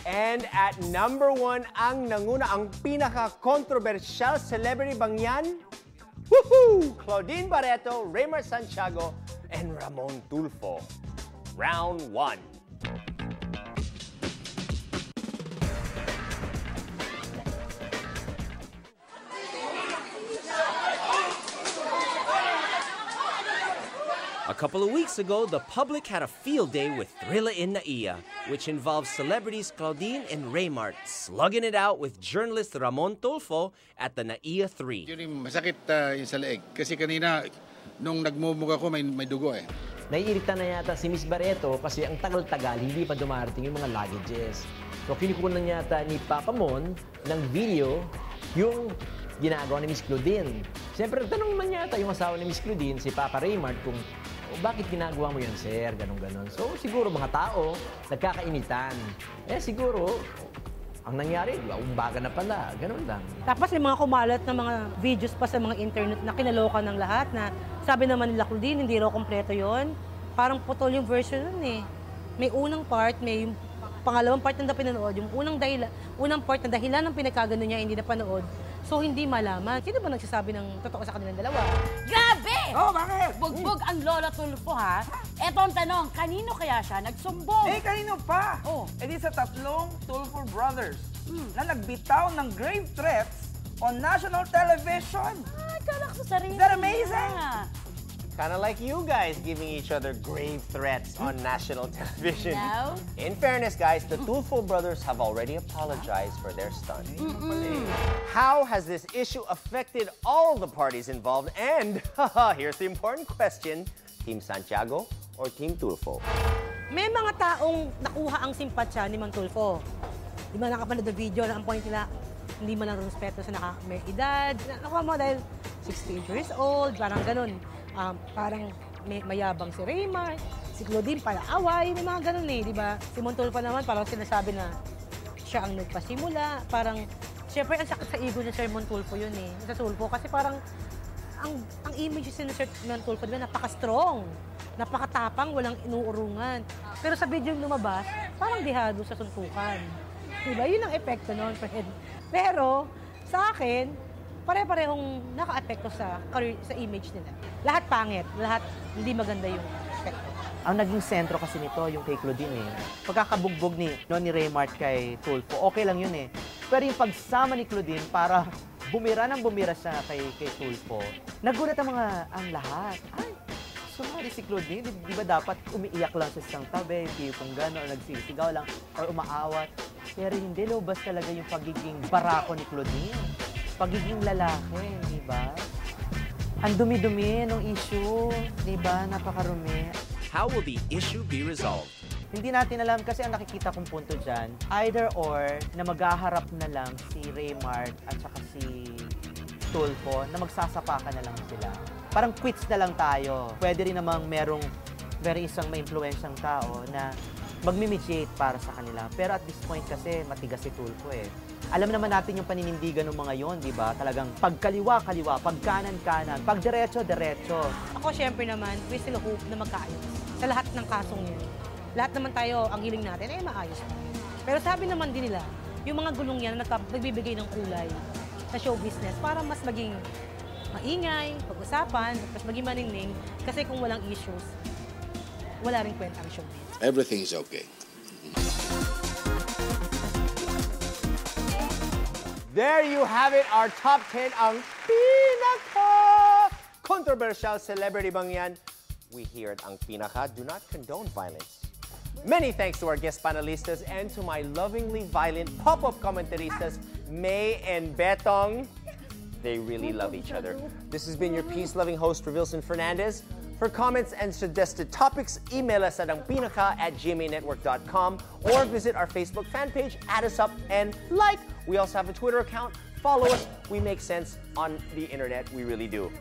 And at #1 ang nanguna, ang pinaka-controversial celebrity bang yan? Woohoo! Claudine Barreto, Raymar Santiago, and Ramon Tulfo. Round 1. A couple of weeks ago, the public had a field day with Thrilla in Naiya, which involves celebrities Claudine and Raymart slugging it out with journalist Ramon Tulfo at the Naiya 3. Yun masakit yung sa leeg. Kasi kanina, nung nagmumug ako, may dugo eh. Naiirita na yata si Miss Barreto kasi ang tagal-tagal, hindi pa dumarating yung mga luggages. So kinikunan yata ni Papa Mon ng video yung ginagawa ni Miss Claudine. Siyempre, tanong man yata yung asawa ni Miss Claudine, si Papa Raymart, kung bakit ginagawa mo yan, sir? Ganon-ganon. So, siguro mga tao, nagkakainitan. Siguro, ang nangyari, umbaga na pala. Ganon lang. Tapos may mga kumalat na mga videos pa sa mga internet na kinaloka ng lahat na sabi naman nila Claudine, hindi raw kompleto yon. Parang putol yung version nun eh. May unang part, may yung pangalawang part na pinanood, yung unang part na dahilan ng pinagkagano niya hindi napanood. So, hindi malaman. Sino ba nagsasabi ng totoo sa kanilang dalawa? Grabe! Oh, bakit? Bugbog ang Lola Tulfo, ha? Eto ang tanong, kanino kaya siya nagsumbong? Kanino pa? Oh. Di sa tatlong Tulfo brothers na nagbitaw ng grave threats on national television. Kala ko sa sarili. Is that amazing? Kind of like you guys giving each other grave threats on national television. No? In fairness, guys, the Tulfo brothers have already apologized for their stunt. How has this issue affected all the parties involved? And here's the important question, Team Santiago or Team Tulfo? May mga taong nakuha ang simpatsya ni Mang Tulfo. Di ba nakapanood na video na ang point nila, hindi man lang respeto sa may edad. Nakuha mo dahil 68 years old, parang ganun. Parang mayabang si Raymar, si Claudine para away, may mga ganun eh, di ba? Si Montulfo naman parang sinasabi na siya ang nagpasimula, parang, syempre ang sakit sa ego ni Sir Montulfo yun eh, sa Tulfo, kasi parang, ang image ni Sir Montulfo, di ba, napaka-strong, napakatapang, walang inuurungan. Pero sa video yung lumabas, parang dihado sa suntukan. Di ba? Yun ang epekto nun, friend. Pero, sa akin, pare-parehong naka-apekto sa career, sa image nila. Lahat pangit, lahat hindi maganda yung epekto. Ang naging sentro kasi nito, yung kay Claudine eh. Pagkakabugbog ni Raymart kay Tulfo, okay lang yun eh. Pero yung pagsama ni Claudine para bumira siya kay Tulfo, nagulat ang lahat. Ay, sumali si Claudine, di ba dapat umiiyak lang sa isang tabi, kung gano'n, o nagsisigaw lang, or umaawat. Pero hindi, lubas talaga yung pagiging barako ni Claudine. Pagiging lalaki, di ba? Ang dumi-dumi ng issue, di ba? Napakarumi. How will the issue be resolved? Hindi natin alam kasi ang nakikita kong punto dyan, either or na maghaharap na lang si Raymart at saka si Tulfo na magsasapakan na lang sila. Parang quits na lang tayo. Pwede rin namang merong isang may influensyang tao na magmimitigate para sa kanila. Pero at this point kasi matigas si Tulfo eh. Alam naman natin yung paninindigan ng mga yon, di ba? Talagang pagkaliwa-kaliwa, pagkanan-kanan, pagdiretso-diretso. Ako syempre naman, we still hope na magkaayos sa lahat ng kasong yun. Lahat naman tayo, ang hiling natin ay maayos. Pero sabi naman din nila, yung mga gulong yan nagbibigay ng kulay sa show business para mas maging maingay, pag-usapan, mas maging maningning. Kasi kung walang issues, wala rin kwenta ang show business. Everything is okay. There you have it, our top 10 ang pinaka controversial celebrity bang yan. We here at Ang Pinaka do not condone violence. Many thanks to our guest panelistas and to my lovingly violent pop-up commentaristas, May and Betong. They really love each other. This has been your peace-loving host, Revilson Fernandez. For comments and suggested topics, email us at angpinaka@gmanetwork.com or visit our Facebook fan page, add us up, and like. We also have a Twitter account. Follow us. We make sense on the internet. We really do.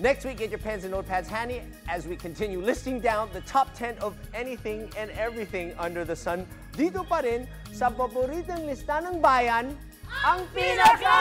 Next week, get your pens and notepads handy as we continue listing down the top 10 of anything and everything under the sun. Dito pa rin sa paboritong lista ng bayan, Ang Pinaka!